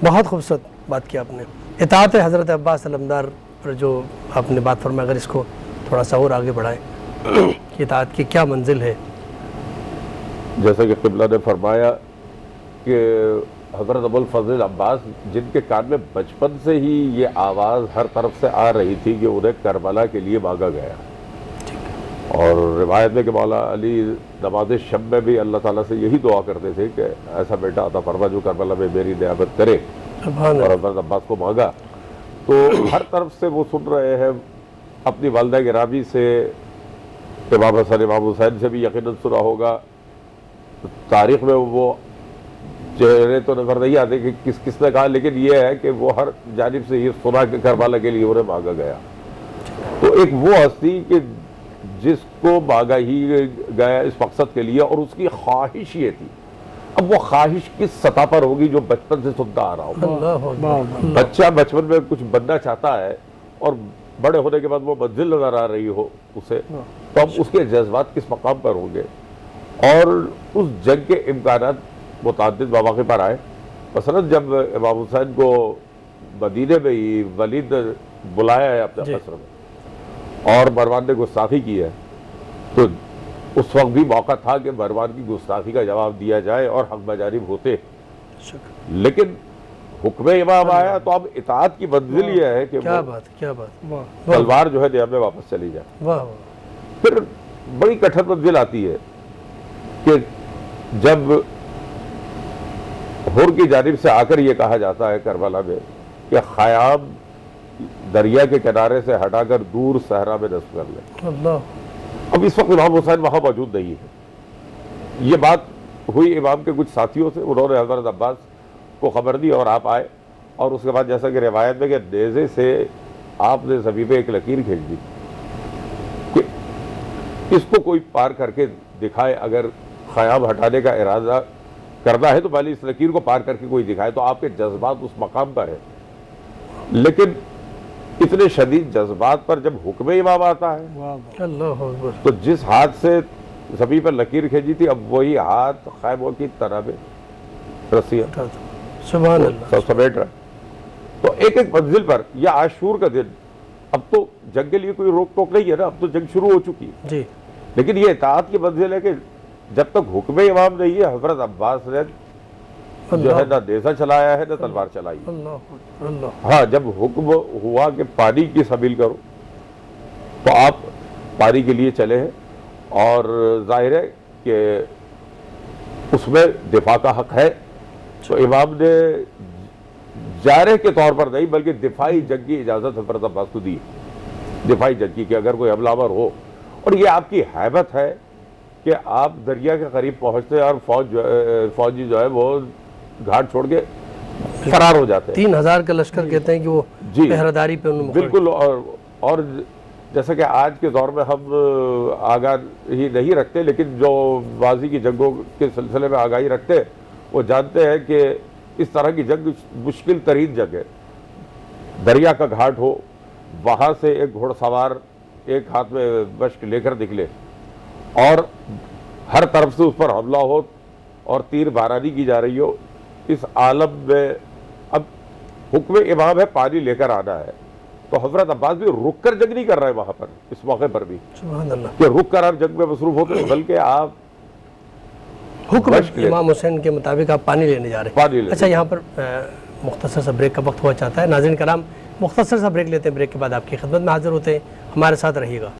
بہت خوبصورت بات کی آپ نے. اطاعت حضرت عباس علمدار پر جو آپ نے بات فرمائی, اگر اس کو تھوڑا سا اور آگے بڑھائیں کہ اطاعت کی کیا منزل ہے. جیسا کہ قبلہ نے فرمایا کہ حضرت ابو الفضل عباس جن کے کان میں بچپن سے ہی یہ آواز ہر طرف سے آ رہی تھی کہ انہیں کربلا کے لیے مانگا گیا, اور روایت میں کہ مولا علی نماز شب میں بھی اللہ تعالیٰ سے یہی دعا کرتے تھے کہ ایسا بیٹا عطا فرما جو کربلا میں میری نعمت کرے, اور حضرت عباس کو مانگا. تو ہر طرف سے وہ سن رہے ہیں, اپنی والدہ گرامی سے, امام حسن امام حسین سے بھی یقیناً سنا ہوگا. تاریخ میں وہ چہرے تو نظر نہیں آتے کہ کس نے کہا, لیکن یہ ہے کہ وہ ہر جانب سے یہ سنا کہ کربلا کے لیے انہیں مانگا گیا. تو ایک وہ ہستی کہ جس کو مانگا ہی گیا اس مقصد کے لیے, اور اس کی خواہش یہ تھی. اب وہ خواہش کس سطح پر ہوگی جو بچپن سے سنتا آ رہا ہوگا. بچہ بچپن میں کچھ بننا چاہتا ہے اور بڑے ہونے کے بعد وہ منزل نظر آ رہی ہو اسے, تو اب اس کے جذبات کس مقام پر ہوں گے, اور اس جنگ کے امکانات متعدد مواقع پر آئے. مثلاً جب امام حسین کو مدینے میں ہی ولید نے بلایا ہے اپنے قصر میں اور مروان نے گستاخی کی ہے، تو اس وقت بھی موقع تھا کہ مروان کی گستاخی کا جواب دیا جائے اور حق بجانب ہوتے. لیکن حکم امام آیا تو اب اطاعت کی منزل یہ ہے کہ کیا بات تلوار جو ہے نیام میں واپس چلی جائے. واہ. پھر بڑی کٹھن منزل آتی ہے کہ جب حر کی جانب سے آ کر یہ کہا جاتا ہے کربلا میں کہ خیام دریا کے کنارے سے ہٹا کر دور صحرا میں نصب کر لیں. اللہ. اب اس وقت امام حسین وہاں موجود نہیں ہے. یہ بات ہوئی امام کے کچھ ساتھیوں سے، انہوں نے حضرت عباس کو خبر دی اور آپ آئے، اور اس کے بعد جیسا کہ روایت میں کہ نیزے سے آپ نے زمین پہ ایک لکیر کھینچ دی کہ اس کو کوئی پار کر کے دکھائے. اگر خیام ہٹانے کا ارادہ کرنا ہے تو پہلے اس لکیر کو پار کر کے کوئی دکھائے. تو آپ کے جذبات اس مقام پر ہیں، لیکن اتنے شدید جذبات پر جب حکم امام آتا ہے اللہ اکبر، تو جس ہاتھ سے زمین پر لکیر کھینچی تھی اب وہی ہاتھ خیموں کی طرح میں رسیاں سبحان اللہ. سمیٹ رہا ہے. تو ایک ایک منزل پر یا عاشور کا دن، اب تو جنگ کے لیے کوئی روک ٹوک نہیں ہے نا، اب تو جنگ شروع ہو چکی ہے. جی. لیکن یہ اطاعت کی منزل ہے کہ جب تک حکم امام نہیں ہے، حضرت عباس نے جو ہے نہ نیزہ چلایا ہے نہ تلوار چلائی. اللہ. ہاں جب حکم ہوا کہ پانی کی سبیل کرو تو آپ پانی کے لیے چلے ہیں، اور ظاہر ہے کہ اس میں دفاع کا حق ہے. تو امام نے جارح کے طور پر نہیں بلکہ دفاعی جنگ کی اجازت حضرت عباس کو دی، دفاعی جنگ کی، کہ اگر کوئی حملہ آور ہو. اور یہ آپ کی ہیبت ہے کہ آپ دریا کے قریب پہنچتے ہیں اور فوجی جو ہے وہ گھاٹ چھوڑ کے فرار ہو جاتے ہیں. 3000 کا لشکر کہتے ہیں کہ وہ پہراداری پہ انہوں نے بالکل. اور جیسا کہ آج کے دور میں ہم آگاہی نہیں رکھتے، لیکن جو ماضی کی جنگوں کے سلسلے میں آگاہی رکھتے وہ جانتے ہیں کہ اس طرح کی جنگ مشکل ترین جنگ ہے. دریا کا گھاٹ ہو، وہاں سے ایک گھوڑ سوار ایک ہاتھ میں مشق لے کر نکلے اور ہر طرف سے اس پر حملہ ہو اور تیر بارانی کی جا رہی ہو. اس عالم میں اب حکم امام ہے پانی لے کر آنا ہے. تو حضرت عباس بھی رک کر جنگ نہیں کر رہے وہاں پر، اس موقع پر بھی سبحان اللہ کہ رک کر آپ جنگ میں مصروف ہوتے، بلکہ آپ حکم امام حسین کے مطابق آپ پانی لینے جا رہے ہیں. اچھا یہاں پر مختصر سا بریک کا وقت ہوا چاہتا ہے. ناظرین کرام مختصر سا بریک لیتے ہیں، بریک کے بعد آپ کی خدمت میں حاضر ہوتے ہیں. ہمارے ساتھ رہیے گا.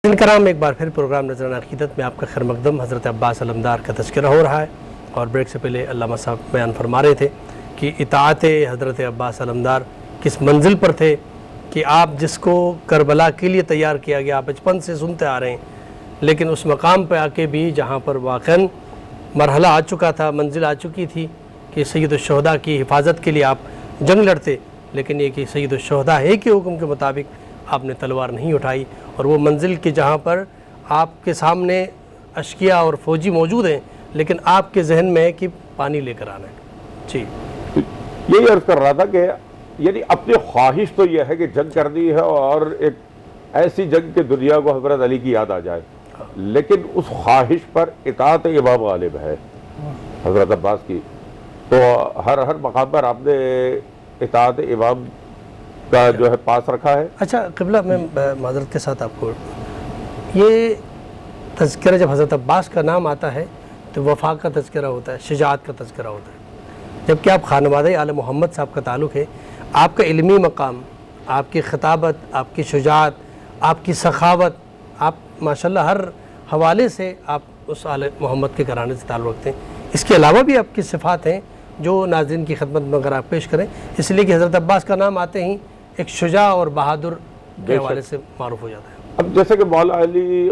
کرام ایک بار پھر پروگرام نظران عقیدت میں آپ کا خیر مقدم. حضرت عباس علمدار کا تذکرہ ہو رہا ہے، اور بریک سے پہلے علامہ صاحب بیان فرما رہے تھے کہ اطاعت حضرت عباس علمدار کس منزل پر تھے کہ آپ جس کو کربلا کے لیے تیار کیا گیا آپ بچپن سے سنتے آ رہے ہیں، لیکن اس مقام پہ آ کے بھی جہاں پر واقعاً مرحلہ آ چکا تھا، منزل آ چکی تھی کہ سید الشہداء کی حفاظت کے لیے آپ جنگ لڑتے، لیکن یہ کہ سید الشہداء ہے کہ حکم کے مطابق آپ نے تلوار نہیں اٹھائی. اور وہ منزل کی جہاں پر آپ کے سامنے اشکیا اور فوجی موجود ہیں، لیکن آپ کے ذہن میں ہے کہ پانی لے کر آنا ہے. جی یہی عرض کر رہا تھا کہ یعنی اپنی خواہش تو یہ ہے کہ جنگ کرنی ہے، اور ایک ایسی جنگ کہ دنیا کو حضرت علی کی یاد آ جائے، لیکن اس خواہش پر اطاعت امام غالب ہے حضرت عباس کی. تو ہر مقام پر آپ نے اطاعت امام کا جو ہے پاس رکھا ہے. اچھا قبلہ، میں معذرت کے ساتھ آپ کو یہ تذکرہ جب حضرت عباس کا نام آتا ہے تو وفا کا تذکرہ ہوتا ہے، شجاعت کا تذکرہ ہوتا ہے، جبکہ آپ خانوادہ آل محمد صاحب کا تعلق ہے. آپ کا علمی مقام، آپ کی خطابت، آپ کی شجاعت، آپ کی سخاوت، آپ ماشاءاللہ ہر حوالے سے آپ اس آل محمد کے گھرانے سے تعلق رکھتے ہیں. اس کے علاوہ بھی آپ کی صفات ہیں جو ناظرین کی خدمت میں اگر آپ پیش کریں، اس لیے کہ حضرت عباس کا نام آتے ہی ایک شجاع اور بہادر کے حوالے سے معروف ہو جاتا ہے. اب جیسے کہ مولا علی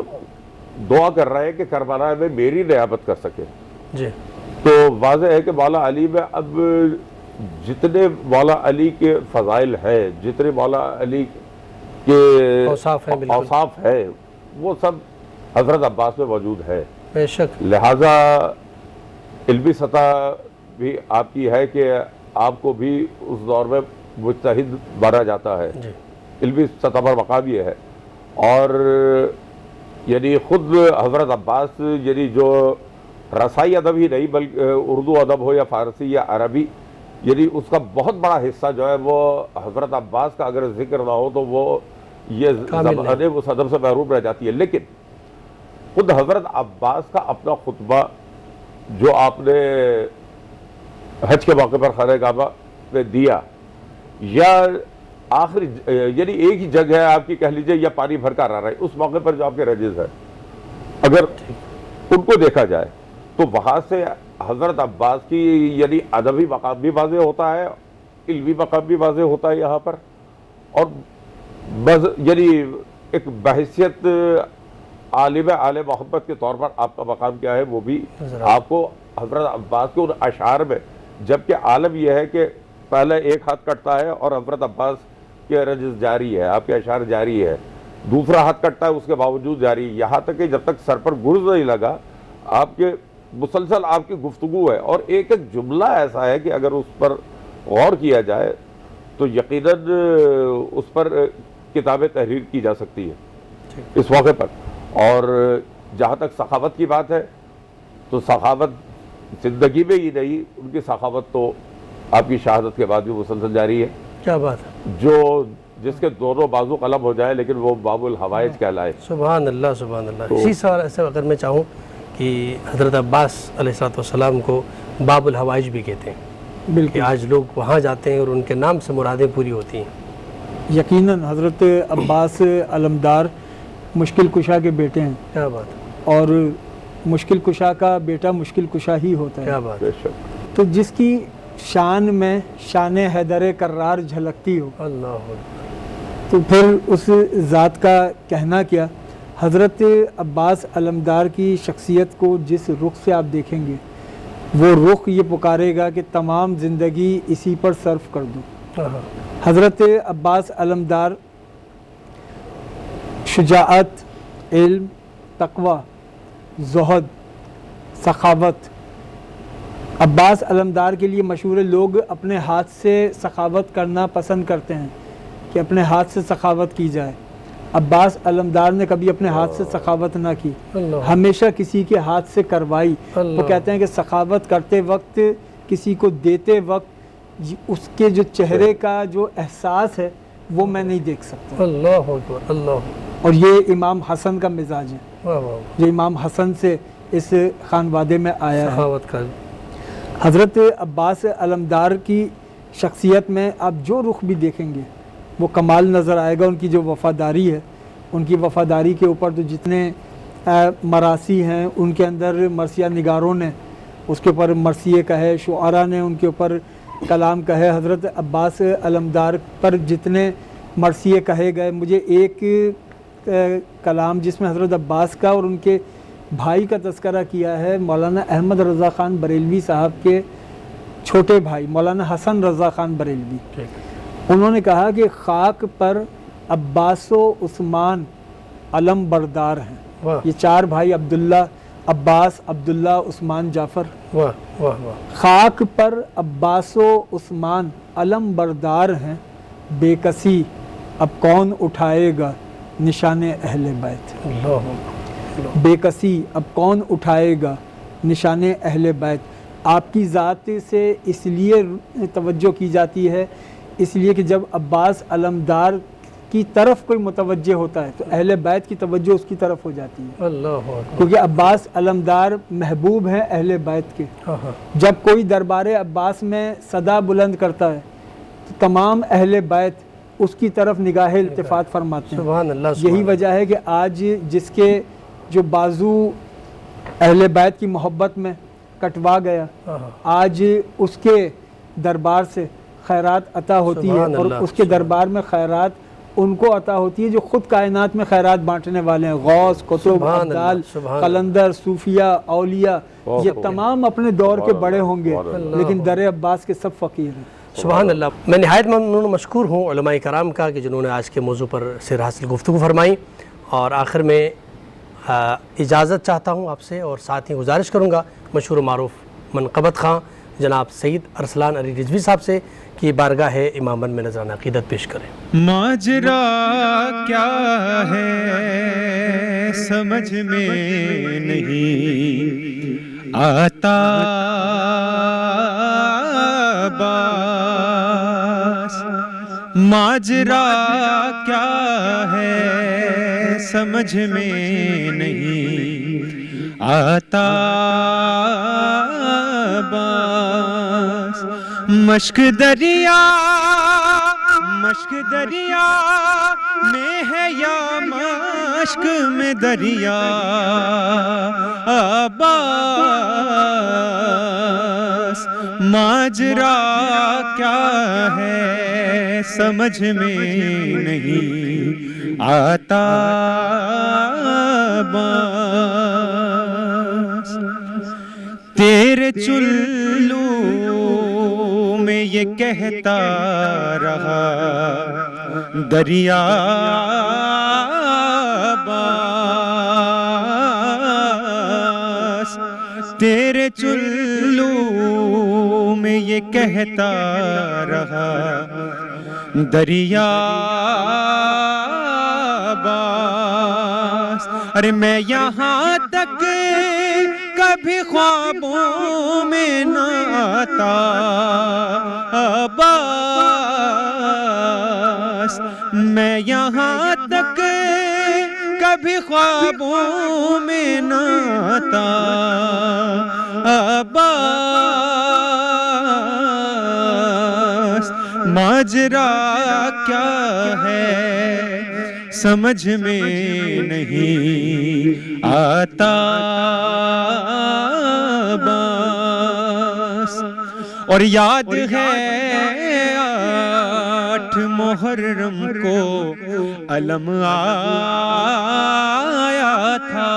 دعا کر رہا ہے کہ کربلا میں میری نیابت کر سکے، جی تو واضح ہے کہ مولا علی میں اب جتنے مولا علی کے فضائل ہے، جتنے مولا علی کے اوصاف ہیں، بالکل اوصاف ہے، وہ سب حضرت عباس میں موجود ہے. بے شک. لہٰذا علمی سطح بھی آپ کی ہے کہ آپ کو بھی اس دور میں مجتہد مانا جاتا ہے. جی علمی سطح پر مقام یہ ہے. اور یعنی خود حضرت عباس یعنی جو رسائی ادب ہی نہیں بلکہ اردو ادب ہو یا فارسی یا عربی، یعنی اس کا بہت بڑا حصہ جو ہے وہ حضرت عباس کا اگر ذکر نہ ہو تو وہ یہ زبانیں اس ادب سے محروم رہ جاتی ہے. لیکن خود حضرت عباس کا اپنا خطبہ جو آپ نے حج کے موقع پر خانہ کعبہ میں دیا، یا آخری یعنی ایک ہی جگہ ہے آپ کی کہہ لیجئے یا پانی بھر کر آ رہا ہے، اس موقع پر جو آپ کے رجز ہے، اگر ان کو دیکھا جائے تو وہاں سے حضرت عباس کی یعنی ادبی مقام بھی واضح ہوتا ہے، علمی مقام بھی واضح ہوتا ہے یہاں پر. اور یعنی ایک بحیثیت عالم اہل محبت کے طور پر آپ کا مقام کیا ہے وہ بھی آپ کو حضرت عباس کے ان اشعار میں، جبکہ عالم یہ ہے کہ پہلے ایک ہاتھ کٹتا ہے اور حضرت عباس کے رجز جاری ہے، آپ کے اشعار جاری ہے، دوسرا ہاتھ کٹتا ہے اس کے باوجود جاری ہے، یہاں تک کہ جب تک سر پر گرز نہیں لگا آپ کے مسلسل آپ کی گفتگو ہے. اور ایک ایک جملہ ایسا ہے کہ اگر اس پر غور کیا جائے تو یقیناً اس پر کتابیں تحریر کی جا سکتی ہے اس موقع پر. اور جہاں تک سخاوت کی بات ہے تو سخاوت زندگی میں ہی نہیں، ان کی سخاوت تو آپ کی شہادت کے بعد بھی مسلسل جاری ہے. کیا بات ہے. جو جس کے دونوں بازو قلم ہو جائے لیکن وہ باب الحوائج کہلائے. سبحان اللہ سبحان اللہ. اسی سوال سے اگر میں چاہوں کہ حضرت عباس علیہ السلام کو باب الحوائج بھی کہتے ہیں، بالکل کہ آج لوگ وہاں جاتے ہیں اور ان کے نام سے مرادیں پوری ہوتی ہیں. یقیناً حضرت عباس علمدار مشکل کشا کے بیٹے ہیں. کیا بات ہے. اور مشکل کشا کا بیٹا مشکل کشا ہی ہوتا ہے. کیا بات بے ہے. شک. تو جس کی شان میں شان حیدر کرار جھلکتی ہو اللہ اکبر. تو پھر اس ذات کا کہنا کیا. حضرت عباس علمدار کی شخصیت کو جس رخ سے آپ دیکھیں گے وہ رخ یہ پکارے گا کہ تمام زندگی اسی پر صرف کر دو. حضرت عباس علمدار شجاعت، علم، تقوی، زہد، سخاوت. عباس علمدار کے لیے مشہور ہے، لوگ اپنے ہاتھ سے سخاوت کرنا پسند کرتے ہیں کہ اپنے ہاتھ سے سخاوت کی جائے. عباس علمدار نے کبھی اپنے ہاتھ سے سخاوت نہ کی، ہمیشہ کسی کے ہاتھ سے کروائی. وہ کہتے ہیں کہ سخاوت کرتے وقت، کسی کو دیتے وقت اس کے جو چہرے کا جو احساس ہے وہ میں نہیں دیکھ سکتا. اللہ اکبر. اللہ. اور یہ امام حسن کا مزاج ہے، واہ واہ. جو امام حسن سے اس خانوادے میں آیا ہے. سخاوت کا. حضرت عباس علمدار کی شخصیت میں آپ جو رخ بھی دیکھیں گے وہ کمال نظر آئے گا. ان کی جو وفاداری ہے، ان کی وفاداری کے اوپر تو جتنے مراثی ہیں ان کے اندر مرثیہ نگاروں نے اس کے اوپر مرثیے کہے، شعراء نے ان کے اوپر کلام کہے. حضرت عباس علمدار پر جتنے مرثیے کہے گئے، مجھے ایک کلام جس میں حضرت عباس کا اور ان کے بھائی کا تذکرہ کیا ہے، مولانا احمد رضا خان بریلوی صاحب کے چھوٹے بھائی مولانا حسن رضا خان بریلوی، انہوں نے کہا کہ خاک پر عباس و عثمان علم بردار ہیں. یہ چار بھائی عبداللہ، عباس، عبداللہ، عثمان، جعفر. واہ واہ واہ. خاک پر عباس و عثمان علم بردار ہیں، بے کسی اب کون اٹھائے گا نشان اہل بیت. بے کسی اب کون اٹھائے گا نشان اہل بیت. آپ کی ذات سے اس لیے توجہ کی جاتی ہے، اس لیے کہ جب عباس علمدار کی طرف کوئی متوجہ ہوتا ہے تو اہل بیت کی توجہ اس کی طرف ہو جاتی ہے. اللہ اکبر. کیونکہ عباس علمدار محبوب ہیں اہل بیت کے. جب کوئی دربار عباس میں صدا بلند کرتا ہے تو تمام اہل بیت اس کی طرف نگاہ التفات فرماتے ہیں. سبحان اللہ. یہی وجہ ہے کہ آج جس کے جو بازو اہل بیت کی محبت میں کٹوا گیا، آج اس کے دربار سے خیرات عطا ہوتی ہے، اور اس کے دربار میں خیرات ان کو عطا ہوتی ہے جو خود کائنات میں خیرات بانٹنے والے ہیں، غوث، قطب، سبحان اللہ، ابدال، سبحان قلندر، صوفیاء، اولیاء، یہ تمام اپنے دور کے بڑے ہوں گے لیکن در عباس کے سب فقیر ہیں۔ سبحان اللہ۔ میں نہایت ممنون و مشکور ہوں علماء کرام کا کہ جنہوں نے آج کے موضوع پر سیر حاصل گفتگو فرمائی، اور آخر میں اجازت چاہتا ہوں آپ سے، اور ساتھ ہی گزارش کروں گا مشہور و معروف منقبت خواں جناب سید ارسلان علی رضوی صاحب سے کہ یہ بارگاہ امامن میں نذرانہ عقیدت پیش کریں۔ ماجرا کیا ہے سمجھ میں نہیں آتا باس، ماجرا کیا ہے سمجھ میں نہیں آتا باس، مشک دریا میں ہے یا مشک میں دریا عباس، ماجرا کیا ہے سمجھ میں نہیں آتا عباس، تیرے چلو میں یہ کہتا رہا دریا عباس، تیرے چلو میں یہ کہتا رہا دریا عباس، ارے میں یہاں تک کبھی خوابوں میں نہ آتا عباس، میں یہاں تک کبھی خوابوں میں نہ آتا عباس، ماجرا کیا ہے سمجھ میں نہیں آتا عباس، اور یاد ہے 8 محرم کو علم آیا تھا،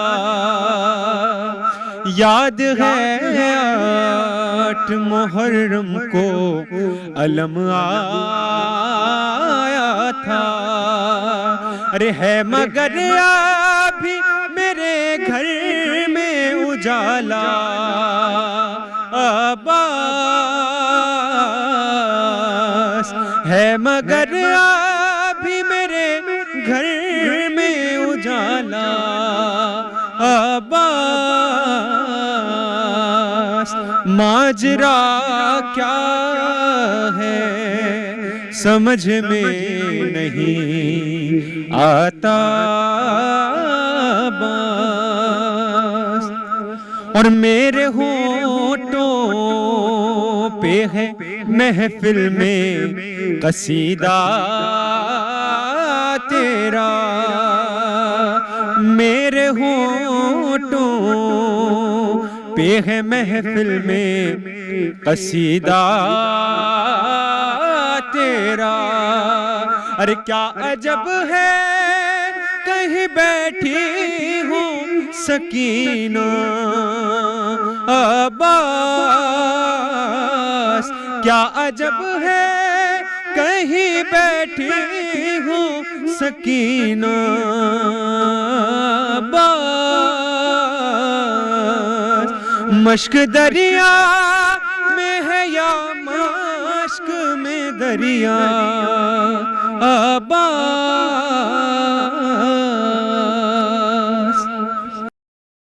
یاد ہے 8 محرم کو علم آیا تھا، ارے ہے مگر ابھی میرے گھر میں اجالا عباس، ہے مگر ابھی میرے گھر میں اجالا عباس، ماجرا کیا ہے سمجھ میں نہیں آتا عباس، اور میرے ہونٹوں پہ ہے محفل میں قصیدہ تیرا، میرے ہونٹوں پہ ہے محفل میں قصیدہ تیرا، ارے کیا عجب ہے کہیں بیٹھی ہوں سکینہ عباس، کیا عجب ہے کہیں بیٹھی ہوں سکینہ عباس، مشک دریا میں ہے یا مشک میں دریا عباس،